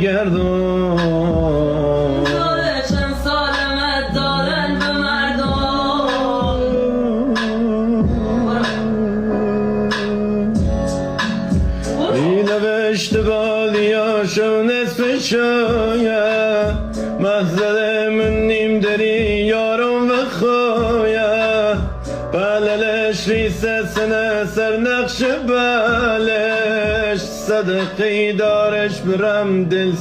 گردون چند سالمت دارن به مردم این نوشت بالیا نصف شاید محضر من نیم داری یارم و خواه بللش ریسه سنه سر نقش بلش صدقی دارش برم دل